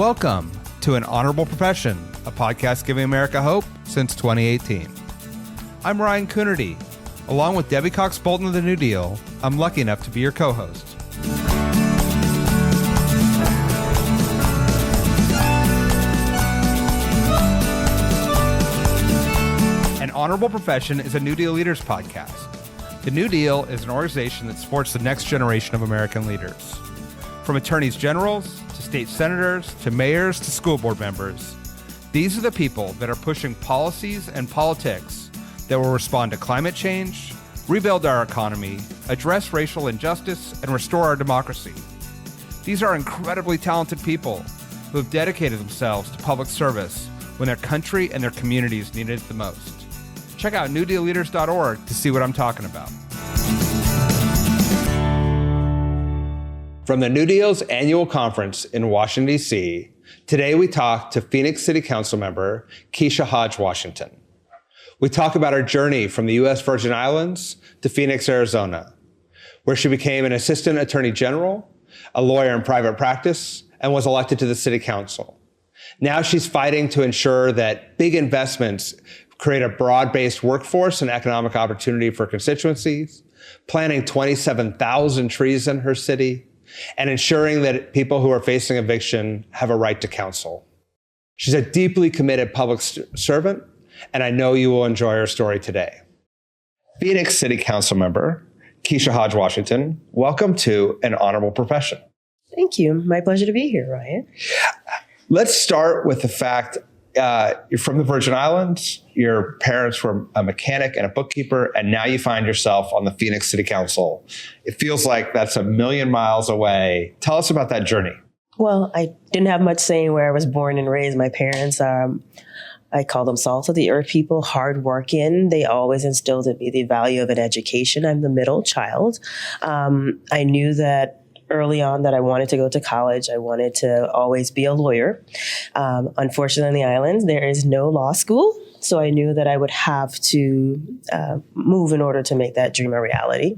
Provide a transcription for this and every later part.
Welcome to An Honorable Profession, a podcast giving America hope since 2018. I'm Ryan Coonerty. Along with Debbie Cox-Bolton of the New Deal, I'm lucky enough to be your co-host. An Honorable Profession is a New Deal Leaders podcast. The New Deal is an organization that supports the next generation of American leaders. From attorneys generals to state senators to mayors to school board members, these are the people that are pushing policies and politics that will respond to climate change, rebuild our economy, address racial injustice, and restore our democracy. These are incredibly talented people who have dedicated themselves to public service when their country and their communities needed it the most. Check out newdealleaders.org to see what I'm talking about. From the New Deal's annual conference in Washington, D.C., today we talk to Phoenix City Councilmember Kesha Hodge Washington. We talk about her journey from the U.S. Virgin Islands to Phoenix, Arizona, where she became an assistant attorney general, a lawyer in private practice, and was elected to the city council. Now she's fighting to ensure that big investments create a broad-based workforce and economic opportunity for constituencies, planting 27,000 trees in her city, and ensuring that people who are facing eviction have a right to counsel. She's a deeply committed public servant, and I know you will enjoy her story today. Phoenix City Council member Kesha Hodge Washington, welcome to An Honorable Profession. Thank you. My pleasure to be here, Ryan. Let's start with the fact you're from the Virgin Islands, your parents were a mechanic and a bookkeeper, and now you find yourself on the Phoenix City Council. It feels like that's a million miles away. Tell us about that journey. Well, I didn't have much saying where I was born and raised. My parents, I call them salt of the earth people, hardworking. They always instilled in me the value of an education. I'm the middle child. I knew that early on that I wanted to go to college. I wanted to always be a lawyer. Unfortunately, in the islands, there is no law school. So I knew that I would have to move in order to make that dream a reality.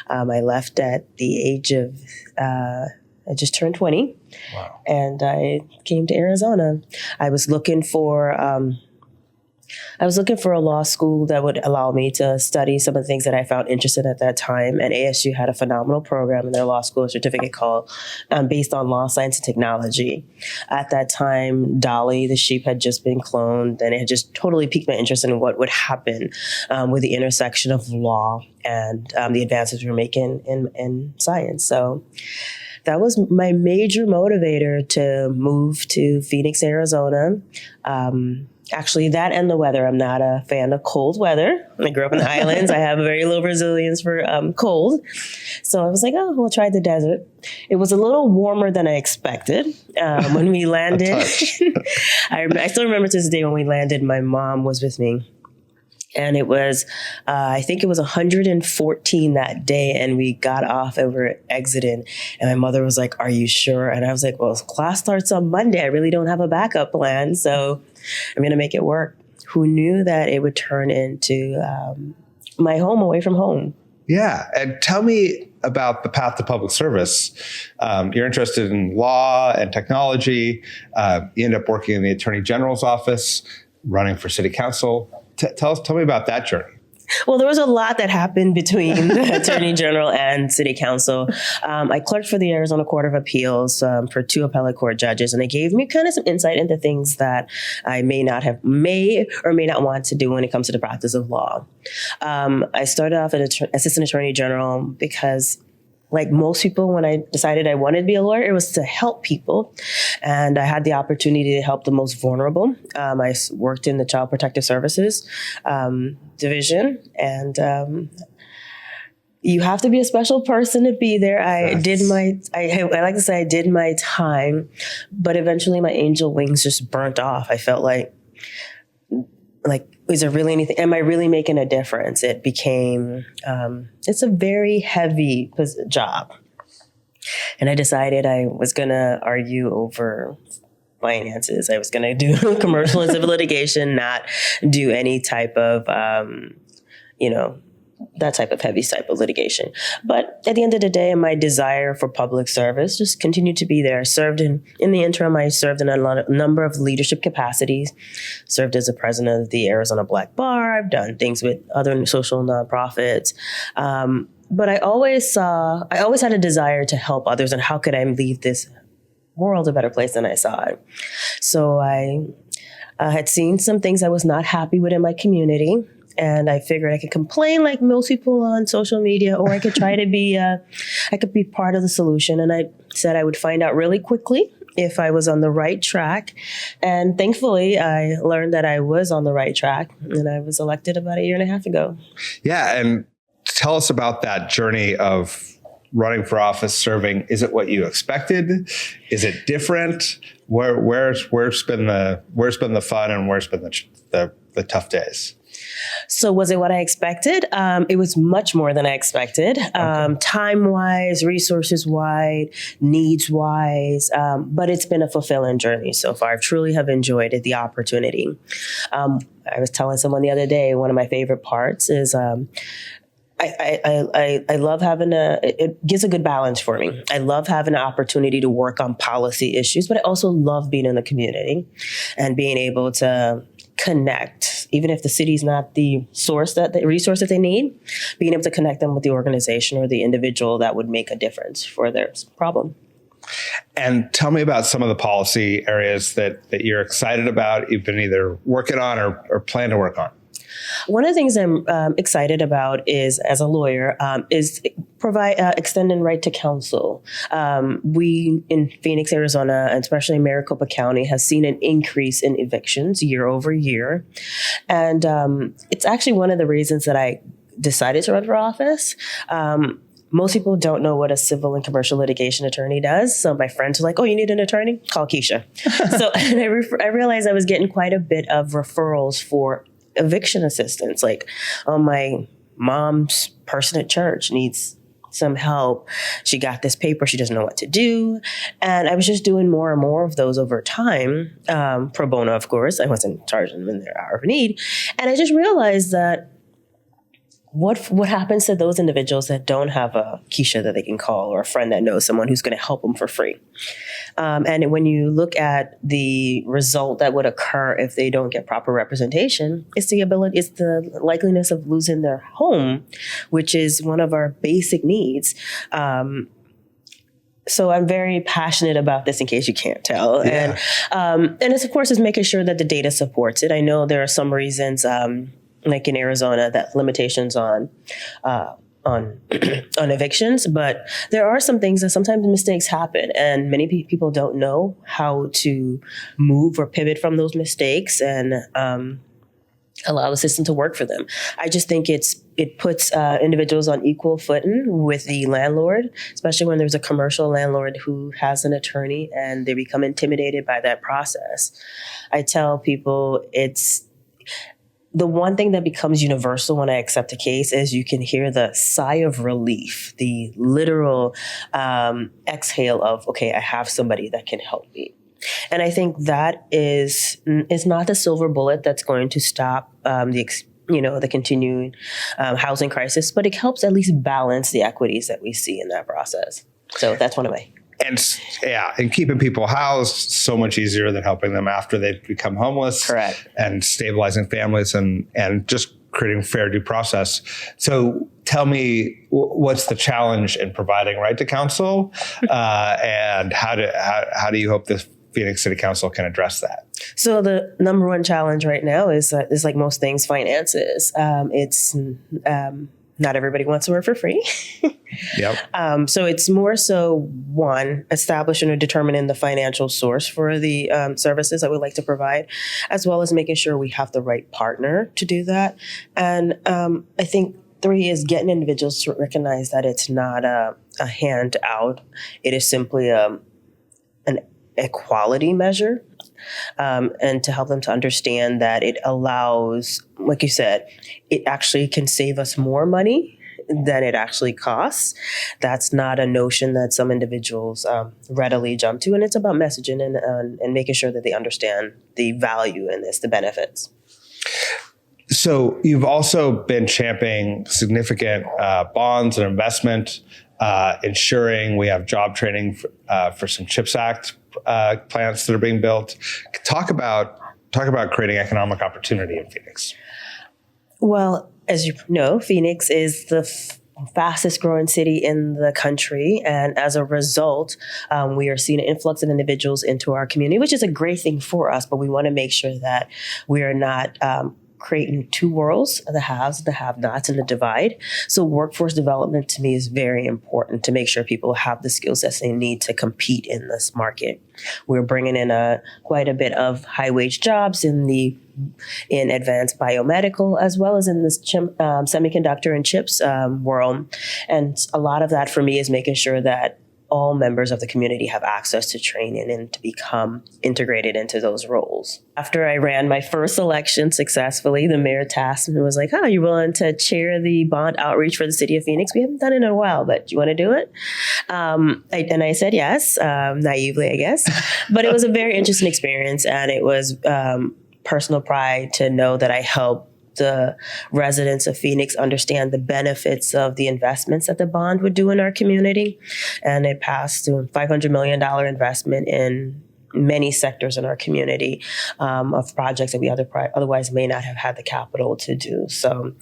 I left at the age of, I just turned 20. Wow. And I came to Arizona. I was looking for a law school that would allow me to study some of the things that I found interesting at that time. And ASU had a phenomenal program in their law school certificate called based on law, science, and technology. At that time, Dolly, the sheep, had just been cloned, and it had just totally piqued my interest in what would happen with the intersection of law and the advances we were making in science. So that was my major motivator to move to Phoenix, Arizona. Actually, that and the weather. I'm not a fan of cold weather. I grew up in the islands. I have a very low resilience for cold. So I was like, oh, we'll try the desert. It was a little warmer than I expected when we landed. I still remember to this day when we landed, my mom was with me. And it was, I think it was 114 that day, and we got off and we were exiting. And my mother was like, are you sure? And I was like, well, class starts on Monday. I really don't have a backup plan, so I'm going to make it work. Who knew that it would turn into my home away from home? Yeah. And tell me about the path to public service. You're interested in law and technology. You end up working in the Attorney General's office, running for city council. Tell me about that journey. Well, there was a lot that happened between the Attorney General and City Council. I clerked for the Arizona Court of Appeals for 2 appellate court judges, and it gave me kind of some insight into things that I may or may not want to do when it comes to the practice of law. I started off as Assistant Attorney General because, like most people, when I decided I wanted to be a lawyer, it was to help people. And I had the opportunity to help the most vulnerable. I worked in the Child Protective Services division. And you have to be a special person to be there. I like to say I did my time, but eventually my angel wings just burnt off. I felt like, is there really anything? Am I really making a difference? It became, it's a very heavy job. And I decided I was going to argue over finances. I was going to do commercial and civil litigation, not do any type of, that type of litigation. But at the end of the day, my desire for public service just continued to be there. I served in the interim, I served in a number of leadership capacities, served as the president of the Arizona Black Bar. I've done things with other social nonprofits. But I always had a desire to help others, and how could I leave this world a better place than I saw it? So I had seen some things I was not happy with in my community. And I figured I could complain like most people on social media, or I could try to be, I could be part of the solution. And I said I would find out really quickly if I was on the right track. And thankfully, I learned that I was on the right track, and I was elected about 1.5 years ago. Yeah. And tell us about that journey of running for office, serving. Is it what you expected? Is it different? Where's been the fun, and where's been the tough days? So was it what I expected? It was much more than I expected, time-wise, resources-wise, needs-wise, but it's been a fulfilling journey so far. I truly have enjoyed it, the opportunity. I was telling someone the other day, one of my favorite parts is I love having it gives a good balance for me. I love having an opportunity to work on policy issues, but I also love being in the community and being able to connect, even if the city's not the resource that they need, being able to connect them with the organization or the individual that would make a difference for their problem. And tell me about some of the policy areas that you're excited about, you've been either working on or plan to work on. One of the things I'm excited about is, as a lawyer, is extending right to counsel. We in Phoenix, Arizona, and especially Maricopa County, has seen an increase in evictions year over year. And it's actually one of the reasons that I decided to run for office. Most people don't know what a civil and commercial litigation attorney does. So my friends were like, "Oh, you need an attorney? Call Kesha." So and I realized I was getting quite a bit of referrals for eviction assistance. Like, oh, my mom's person at church needs some help. She got this paper. She doesn't know what to do. And I was just doing more and more of those over time, pro bono, of course. I wasn't charging them in their hour of need. And I just realized that what happens to those individuals that don't have a Kesha that they can call, or a friend that knows someone who's going to help them for free? And when you look at the result that would occur if they don't get proper representation, it's the likeliness of losing their home, which is one of our basic needs. So I'm very passionate about this, in case you can't tell. Yeah. And it's, of course, is making sure that the data supports it. I know there are some reasons, like in Arizona, that limitations on evictions, but there are some things that sometimes mistakes happen, and many people don't know how to move or pivot from those mistakes and allow the system to work for them. I just think it puts individuals on equal footing with the landlord, especially when there's a commercial landlord who has an attorney and they become intimidated by that process. I tell people the one thing that becomes universal when I accept a case is you can hear the sigh of relief, the literal exhale of, okay, I have somebody that can help me. And I think that is not the silver bullet that's going to stop the continuing housing crisis, but it helps at least balance the equities that we see in that process. So that's one of my... And keeping people housed so much easier than helping them after they've become homeless. Correct. And stabilizing families and just creating fair due process. So tell me, what's the challenge in providing right to counsel, and how do you hope the Phoenix City Council can address that? So the number one challenge right now is like most things, finances. It's not everybody wants to work for free. Yep. So it's more so, one, establishing or determining the financial source for the services that we'd like to provide, as well as making sure we have the right partner to do that. And I think 3 is getting individuals to recognize that it's not a handout. It is simply an equality measure. And to help them to understand that it allows, like you said, it actually can save us more money than it actually costs. That's not a notion that some individuals readily jump to. And it's about messaging and making sure that they understand the value in this, the benefits. So you've also been championing significant bonds and investment, ensuring we have job training for some CHIPS Act plants that are being built. Talk about creating economic opportunity in Phoenix. Well, as you know, Phoenix is the fastest growing city in the country. And as a result, we are seeing an influx of individuals into our community, which is a great thing for us. But we want to make sure that we are not creating two worlds, the haves, the have-nots, and the divide. So workforce development to me is very important to make sure people have the skill sets they need to compete in this market. We're bringing in quite a bit of high-wage jobs in advanced biomedical, as well as in this semiconductor and chips world. And a lot of that for me is making sure that all members of the community have access to training and to become integrated into those roles. After I ran my first election successfully, the mayor tasked me and was like, "Oh, you're willing to chair the bond outreach for the city of Phoenix? We haven't done it in a while, but do you want to do it?" And I said yes, naively, I guess. But it was a very interesting experience, and it was personal pride to know that I helped the residents of Phoenix understand the benefits of the investments that the bond would do in our community. And it passed to a $500 million investment in many sectors in our community of projects that we otherwise may not have had the capital to do. So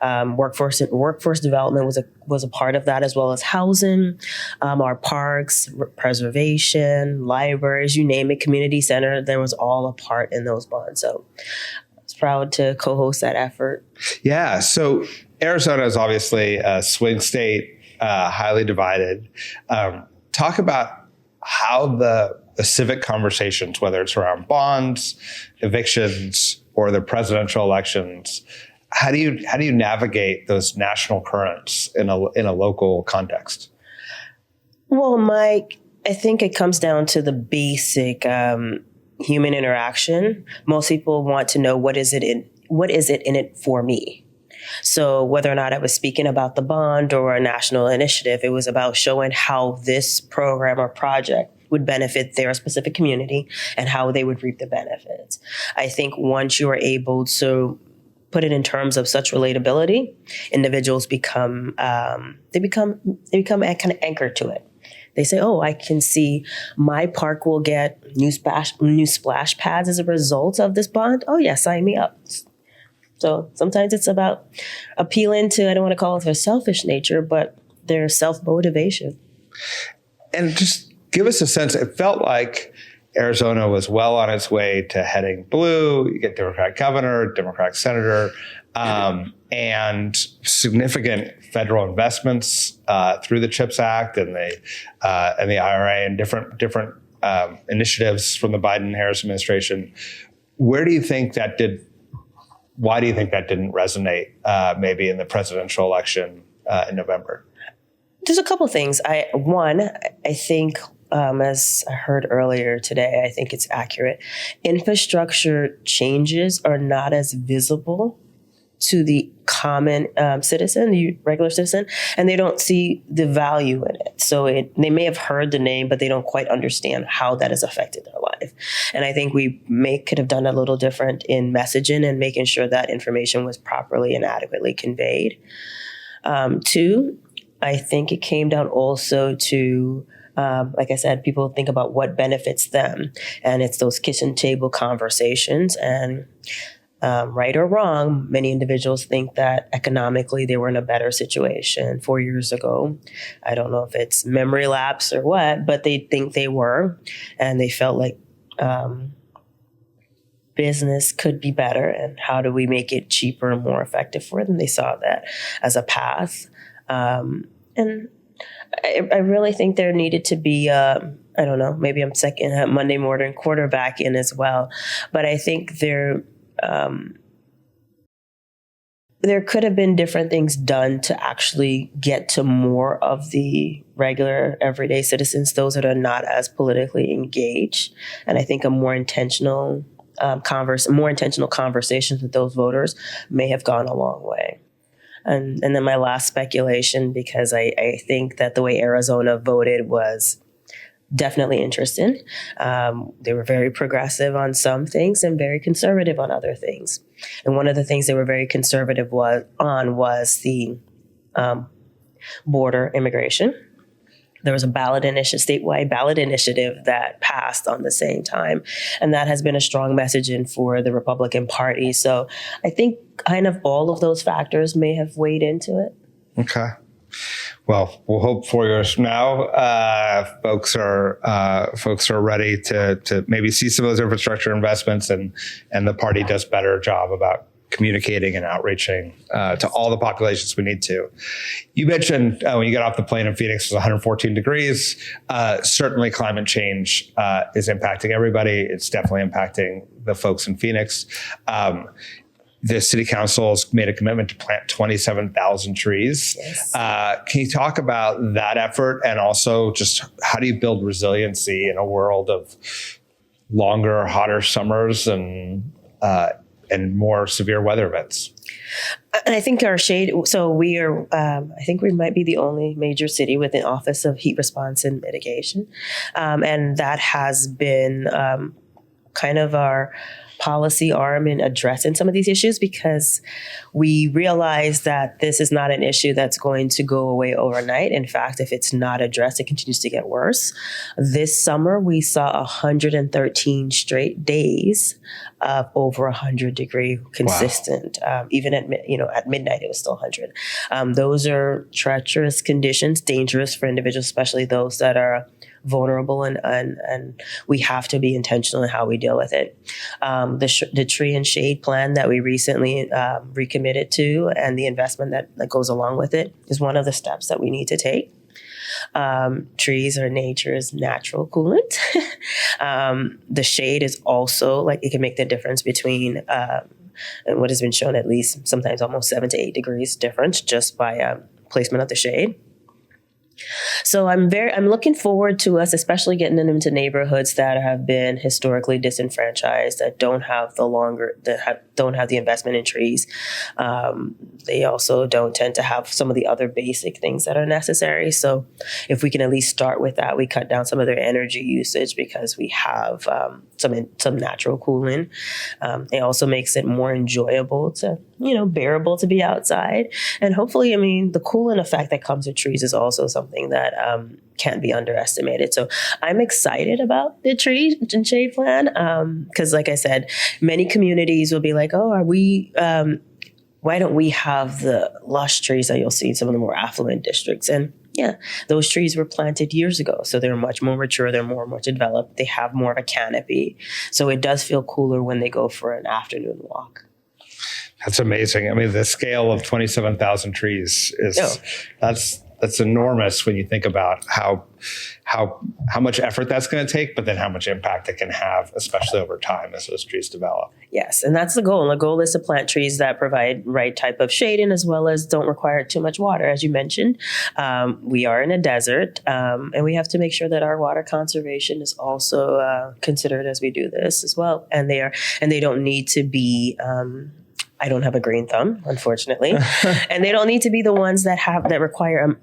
workforce development was a part of that, as well as housing, our parks, preservation, libraries, you name it, community center. There was all a part in those bonds. So proud to co-host that effort. Yeah. So Arizona is obviously a swing state, highly divided. Talk about how the civic conversations, whether it's around bonds, evictions, or the presidential elections, how do you navigate those national currents in a local context? Well, Mike, I think it comes down to the basic human interaction. Most people want to know what is it in it for me. So whether or not I was speaking about the bond or a national initiative, it was about showing how this program or project would benefit their specific community and how they would reap the benefits. I think once you are able to put it in terms of such relatability, individuals become kind of anchored to it. They say, "Oh, I can see my park will get new splash pads as a result of this bond. Oh, yeah, sign me up." So sometimes it's about appealing to, I don't want to call it their selfish nature, but their self-motivation. And just give us a sense, it felt like Arizona was well on its way to heading blue. You get Democratic governor, Democratic senator, and significant federal investments through the CHIPS Act and the IRA and different initiatives from the Biden-Harris administration. Why do you think that didn't resonate maybe in the presidential election in November? There's a couple things. I think, as I heard earlier today, I think it's accurate. Infrastructure changes are not as visible to the common citizen, the regular citizen, and they don't see the value in it. So they may have heard the name, but they don't quite understand how that has affected their life. And I think we could have done a little different in messaging and making sure that information was properly and adequately conveyed. Two, I think it came down also to, like I said, people think about what benefits them. And it's those kitchen table conversations. And right or wrong, many individuals think that economically they were in a better situation 4 years ago. I don't know if it's memory lapse or what, but they think they were. And they felt like business could be better. And how do we make it cheaper and more effective for them? They saw that as a path. And I really think there needed to be, I don't know, maybe I'm second Monday morning quarterback in as well. But I think there could have been different things done to actually get to more of the regular everyday citizens, those that are not as politically engaged. And I think a more intentional conversations with those voters may have gone a long way. And then my last speculation, because I think that the way Arizona voted was definitely interested. They were very progressive on some things and very conservative on other things. And one of the things they were very conservative was the border immigration. There was a statewide ballot initiative that passed on the same time. And that has been a strong message for the Republican Party. So I think kind of all of those factors may have weighed into it. Okay. Well, we'll hope 4 years from now, folks are ready to maybe see some of those infrastructure investments and the party does a better job about communicating and outreaching to all the populations we need to. You mentioned when you got off the plane in Phoenix, it was 114 degrees. Certainly climate change is impacting everybody. It's definitely impacting the folks in Phoenix. The city council has made a commitment to plant 27,000 trees. Yes. Can you talk about that effort and also just how do you build resiliency in a world of longer, hotter summers and more severe weather events? And I think our shade, so we are, I think we might be the only major city with an Office of Heat Response and Mitigation. And that has been kind of our policy arm in addressing some of these issues, because we realize that this is not an issue that's going to go away overnight. In fact, if it's not addressed, it continues to get worse. This summer, we saw 113 straight days of over 100 degree consistent. Wow. Even at midnight, it was still 100. Those are treacherous conditions, dangerous for individuals, especially those that are vulnerable, and we have to be intentional in how we deal with it. The tree and shade plan that we recently recommitted to and the investment that goes along with it is one of the steps that we need to take. Trees are nature's natural coolant. The shade is also it can make the difference between what has been shown, at least sometimes almost 7 to 8 degrees difference just by placement of the shade. So I'm looking forward to us, especially getting them into neighborhoods that have been historically disenfranchised, that don't have the investment in trees. They also don't tend to have some of the other basic things that are necessary. So if we can at least start with that, we cut down some of their energy usage because we have some natural cooling. It also makes it more enjoyable bearable to be outside. And hopefully, the cooling effect that comes with trees is also something that can't be underestimated. So I'm excited about the tree and shade plan because, like I said, many communities will be like, oh, why don't we have the lush trees that you'll see in some of the more affluent districts? And yeah, those trees were planted years ago. So they're much more mature. They're more developed. They have more of a canopy. So it does feel cooler when they go for an afternoon walk. That's amazing. The scale of 27,000 trees that's enormous when you think about how much effort that's going to take, but then how much impact it can have, especially over time as those trees develop. Yes, and that's the goal. And the goal is to plant trees that provide right type of shading as well as don't require too much water. As you mentioned, we are in a desert, and we have to make sure that our water conservation is also considered as we do this as well. And they don't need to be. I don't have a green thumb, unfortunately, and they don't need to be the ones that require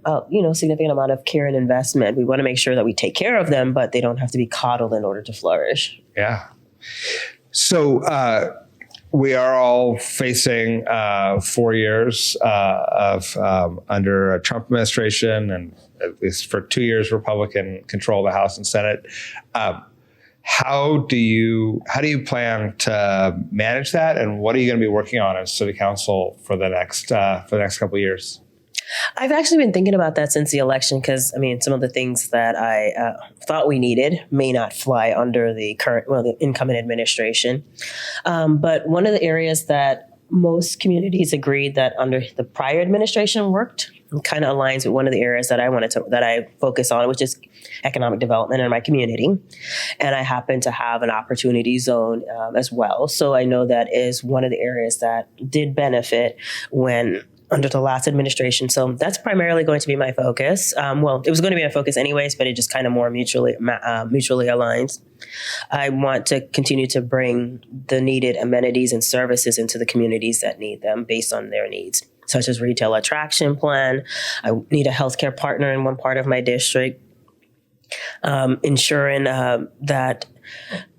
significant amount of care and investment. We want to make sure that we take care of them, but they don't have to be coddled in order to flourish. Yeah. So we are all facing 4 years of under a Trump administration, and at least for 2 years, Republican control of the House and Senate. How do you plan to manage that, and what are you going to be working on as City Council for the next couple of years? I've actually been thinking about that since the election because, some of the things that I thought we needed may not fly under the incoming administration. But one of the areas that most communities agreed that under the prior administration worked kind of aligns with one of the areas that I focus on, which is economic development in my community. And I happen to have an opportunity zone as well. So I know that is one of the areas that did benefit when under the last administration. So that's primarily going to be my focus. It was going to be my focus anyways, but it just kind of more mutually aligns. I want to continue to bring the needed amenities and services into the communities that need them based on their needs, such as retail attraction plan. I need a healthcare partner in one part of my district. ensuring that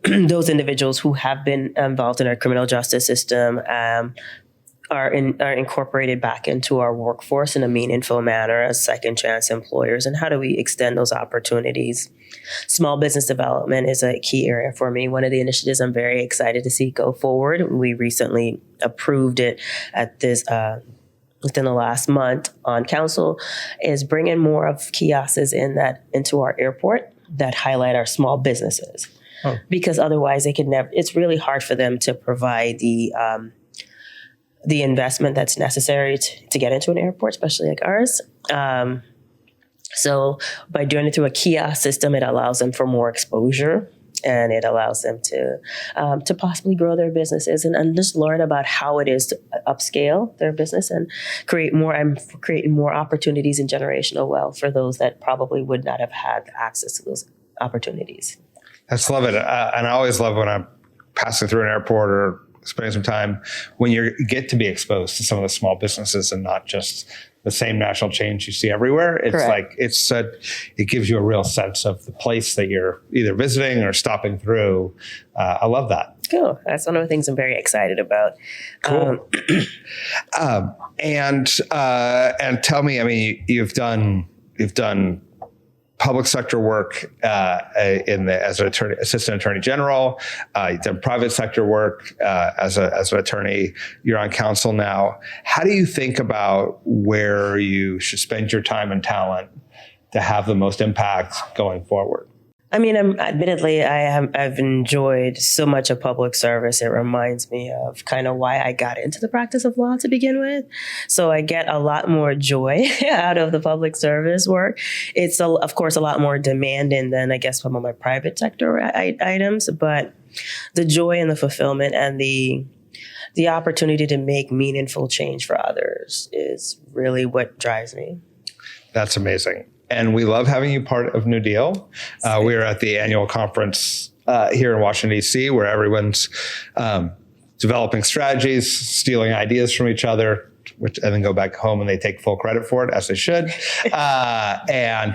those individuals who have been involved in our criminal justice system are incorporated back into our workforce in a meaningful manner as second chance employers. And how do we extend those opportunities? Small business development is a key area for me. One of the initiatives I'm very excited to see go forward. We recently approved it at this within the last month on council, is bringing more of kiosks into our airport that highlight our small businesses. Oh. Because otherwise they could never. It's really hard for them to provide the investment that's necessary to get into an airport, especially like ours. So by doing it through a kiosk system, it allows them for more exposure, and it allows them to possibly grow their businesses and just learn about how it is to upscale their business and creating more opportunities and generational wealth for those that probably would not have had access to those opportunities. I just love it. And I always love when I'm passing through an airport or spending some time when you get to be exposed to some of the small businesses and not just the same national chains you see everywhere. It's Correct. Like it gives you a real sense of the place that you're either visiting or stopping through. I love that. Cool. That's one of the things I'm very excited about. Cool. And tell me, I mean, you've done public sector work as an attorney, assistant attorney general. You've done private sector work as an attorney. You're on council now. How do you think about where you should spend your time and talent to have the most impact going forward? I mean, I've enjoyed so much of public service. It reminds me of kind of why I got into the practice of law to begin with. So I get a lot more joy out of the public service work. It's, of course, a lot more demanding than, I guess, some of my private sector items. But the joy and the fulfillment and the opportunity to make meaningful change for others is really what drives me. That's amazing. And we love having you part of New Deal. We are at the annual conference here in Washington, D.C., where everyone's developing strategies, stealing ideas from each other, and then go back home and they take full credit for it, as they should. And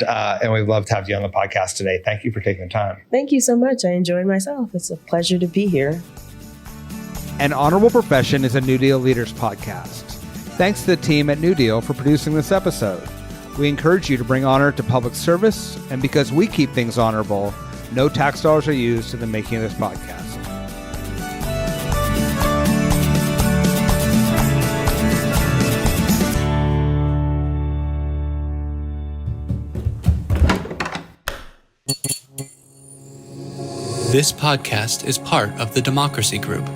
we'd love to have you on the podcast today. Thank you for taking the time. Thank you so much. I enjoyed myself. It's a pleasure to be here. An Honorable Profession is a New Deal Leaders podcast. Thanks to the team at New Deal for producing this episode. We encourage you to bring honor to public service, and because we keep things honorable, no tax dollars are used in the making of this podcast. This podcast is part of the Democracy Group.